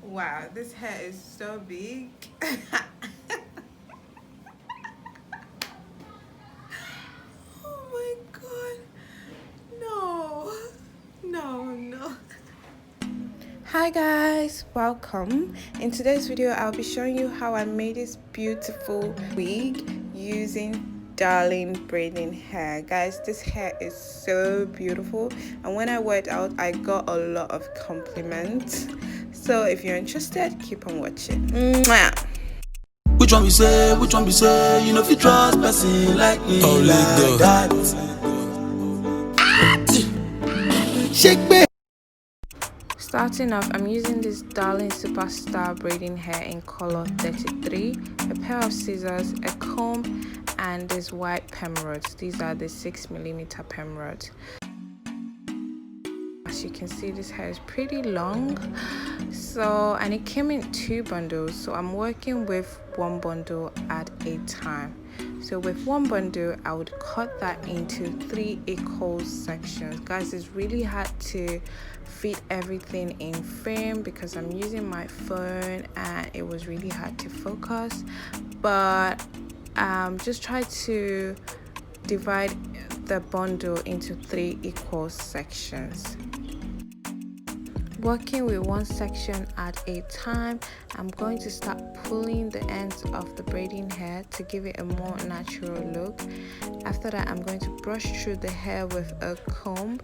Wow, this hair is so big. Oh my god. No. No. Hi guys, welcome. In today's video, I'll be showing you how I made this beautiful wig using darling braiding hair. Guys, this hair is so beautiful, and when I wore it out, I got a lot of compliments. So if you're interested, keep on watching. Mwah! Which one we say, you know if you trust person like me, like that. Shake me. Starting off, I'm using this darling superstar braiding hair in color 33, a pair of scissors, a comb, and this white perm rods. These are the 6mm perm rods. As you can see, this hair is pretty long, and it came in 2 bundles, so I'm working with 1 bundle at a time. So with 1 bundle, I would cut that into 3 equal sections. Guys, it's really hard to fit everything in frame because I'm using my phone and it was really hard to focus, but just try to divide the bundle into 3 equal sections. Working with 1 section at a time, I'm going to start pulling the ends of the braiding hair to give it a more natural look. After that, I'm going to brush through the hair with a comb.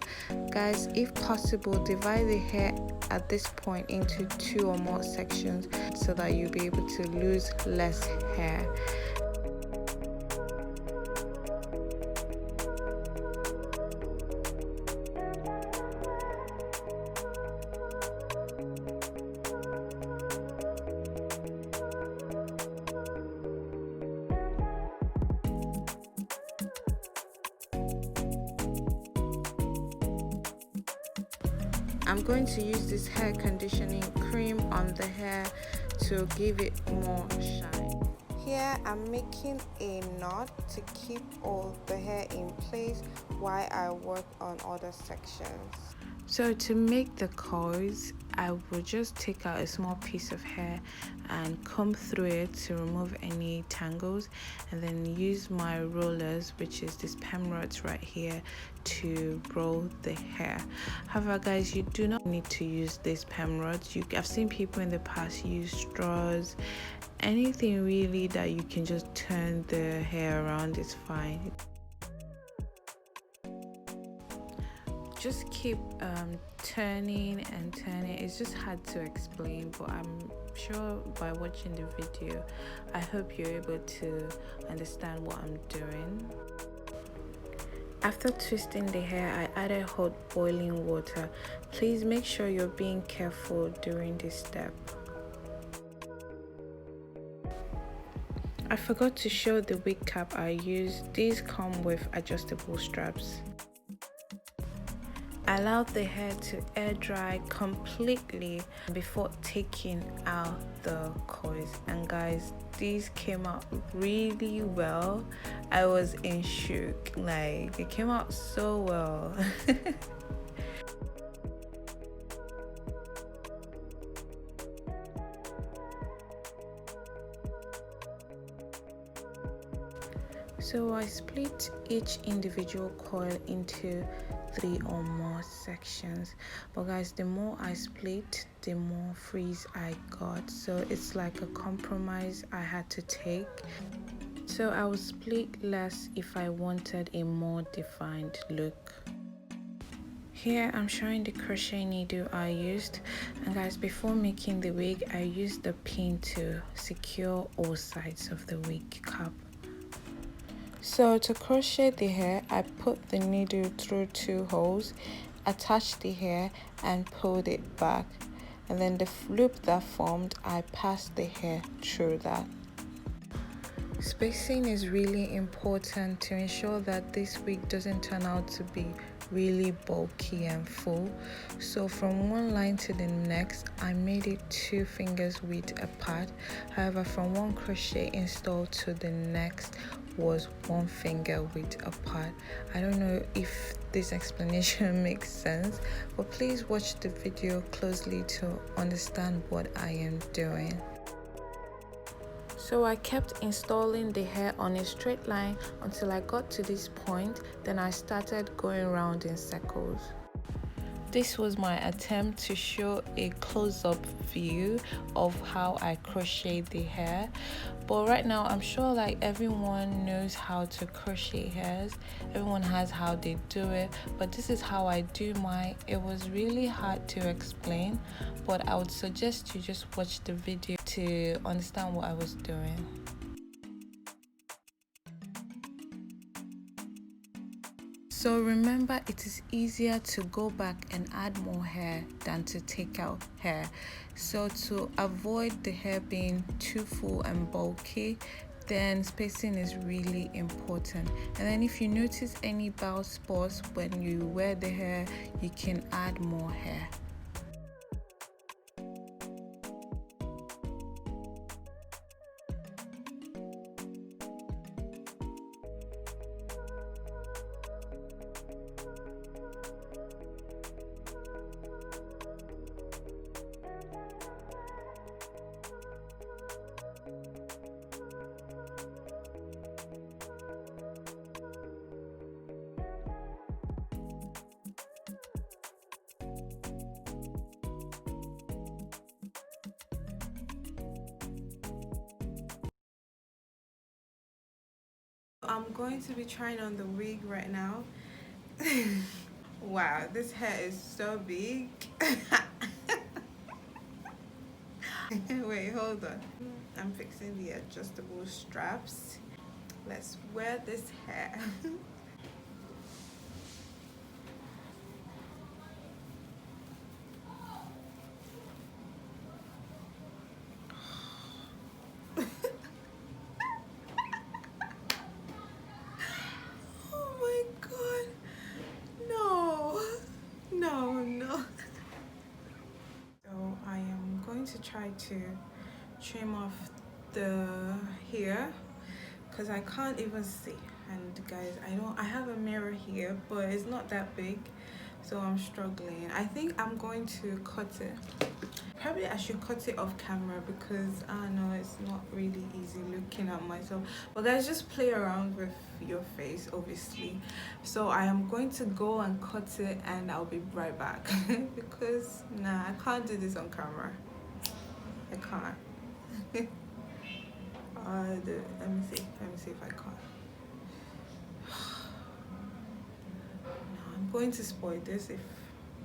Guys, if possible, divide the hair at this point into 2 or more sections so that you'll be able to lose less hair. I'm going to use this hair conditioning cream on the hair to give it more shine. Here I'm making a knot to keep all the hair in place while I work on other sections. So to make the coils, I will just take out a small piece of hair and comb through it to remove any tangles, and then use my rollers, which is this perm rods right here, to roll the hair. However guys, you do not need to use these perm rods. I've seen people in the past use straws. Anything really that you can just turn the hair around is fine. Just keep turning and turning. It's just hard to explain, but I'm sure by watching the video, I hope you're able to understand what I'm doing. After twisting the hair, I added hot boiling water. Please make sure you're being careful during this step. I forgot to show the wig cap I used. These come with adjustable straps. Allow the hair to air dry completely before taking out the coils, and guys, these came out really well. I was in shock, like it came out so well. So I split each individual coil into 3 or more sections, but guys, the more I split, the more frizz I got, so it's like a compromise I had to take. So I would split less if I wanted a more defined look. Here I'm showing the crochet needle I used, and guys, before making the wig, I used the pin to secure all sides of the wig cap. So to crochet the hair, I put the needle through 2 holes, attached the hair and pulled it back, and then the loop that formed, I passed the hair through that. Spacing is really important to ensure that this wig doesn't turn out to be really bulky and full. So from one line to the next, I made it 2 fingers width apart. However, from one crochet install to the next was 1 finger width apart. I don't know if this explanation makes sense, but please watch the video closely to understand what I am doing. So I kept installing the hair on a straight line until I got to this point, then I started going around in circles. This was my attempt to show a close-up view of how I crochet the hair, but right now I'm sure like everyone knows how to crochet hairs, everyone has how they do it, but this is how I do mine. It was really hard to explain, but I would suggest you just watch the video to understand what I was doing. So remember, it is easier to go back and add more hair than to take out hair. So to avoid the hair being too full and bulky, then spacing is really important. And then if you notice any bald spots when you wear the hair, you can add more hair. I'm going to be trying on the wig right now. Wow, this hair is so big. Wait, hold on. I'm fixing the adjustable straps. Let's wear this hair. Oh my god. No. No, no. So I am going to try to trim off the hair because I can't even see. And guys, I have a mirror here, but it's not that big, so I'm struggling. I think I'm going to cut it. Probably I should cut it off camera because I know it's not really easy looking at myself. But guys, just play around with your face, obviously. So I am going to go and cut it and I'll be right back. Because nah, I can't do this on camera. I can't. Let me see if I can. No, I'm going to spoil this if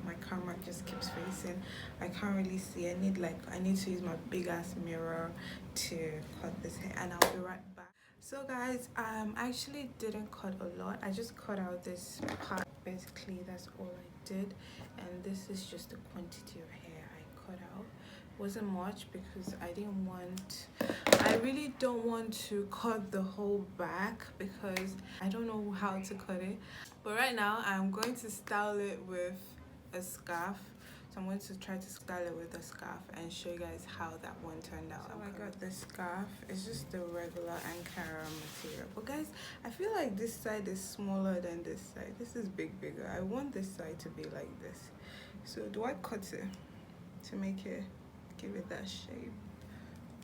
my camera just keeps facing. I can't really see. I need to use my big ass mirror to cut this hair, and I'll be right back. So guys, actually didn't cut a lot. I just cut out this part. Basically that's all I did, and this is just the quantity of hair I cut out. Wasn't much because I really don't want to cut the whole back because I don't know how to cut it. But right now I'm going to style it with a scarf. So I'm going to try to style it with a scarf and show you guys how that one turned out. So I got this scarf. It's just the regular Ankara material. But guys, I feel like this side is smaller than this side. This is bigger. I want this side to be like this. So do I cut it to make it give it that shape?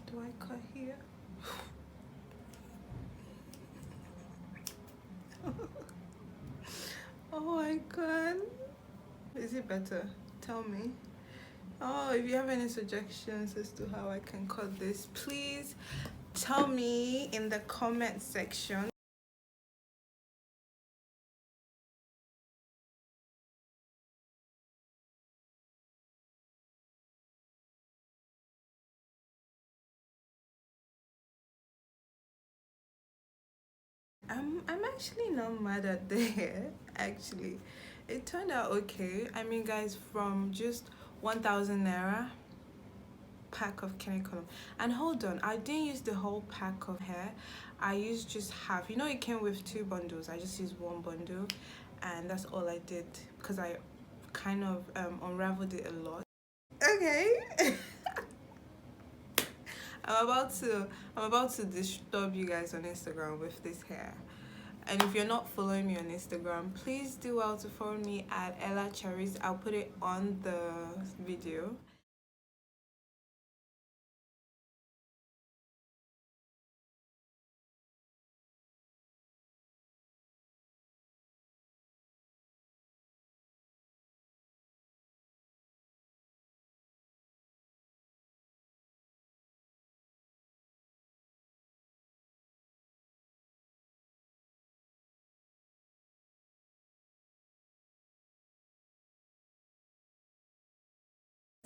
Do I cut here? Oh my god. Is it better? Tell me. Oh, if you have any suggestions as to how I can cut this, please tell me in the comment section. I'm actually not mad at the hair. Actually, it turned out okay. I mean guys, from just 1,000 naira, pack of Kinecolour. And hold on, I didn't use the whole pack of hair. I used just half. You know, it came with 2 bundles. I just used 1 bundle, and that's all I did because I kind of unraveled it a lot. Okay. I'm about to disturb you guys on Instagram with this hair. And if you're not following me on Instagram, please do well to follow me at Ellacherries. I'll put it on the video.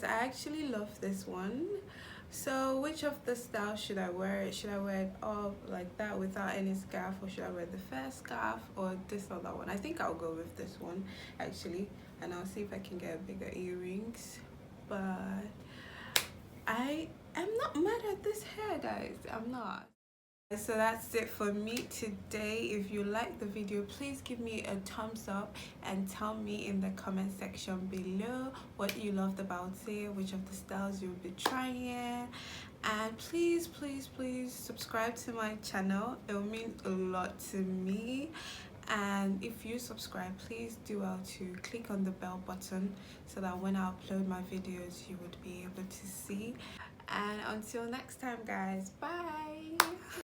I actually love this one. So which of the styles should I wear? Should I wear it up like that without any scarf, or should I wear the first scarf, or this other one? I think I'll go with this one actually, and I'll see if I can get bigger earrings. But I am not mad at this hair, guys. I'm not. So that's it for me today. If you like the video, please give me a thumbs up and tell me in the comment section below what you loved about it, which of the styles you'll be trying, and please subscribe to my channel. It will mean a lot to me. And if you subscribe, please do well to click on the bell button so that when I upload my videos you would be able to see. And until next time, guys, bye.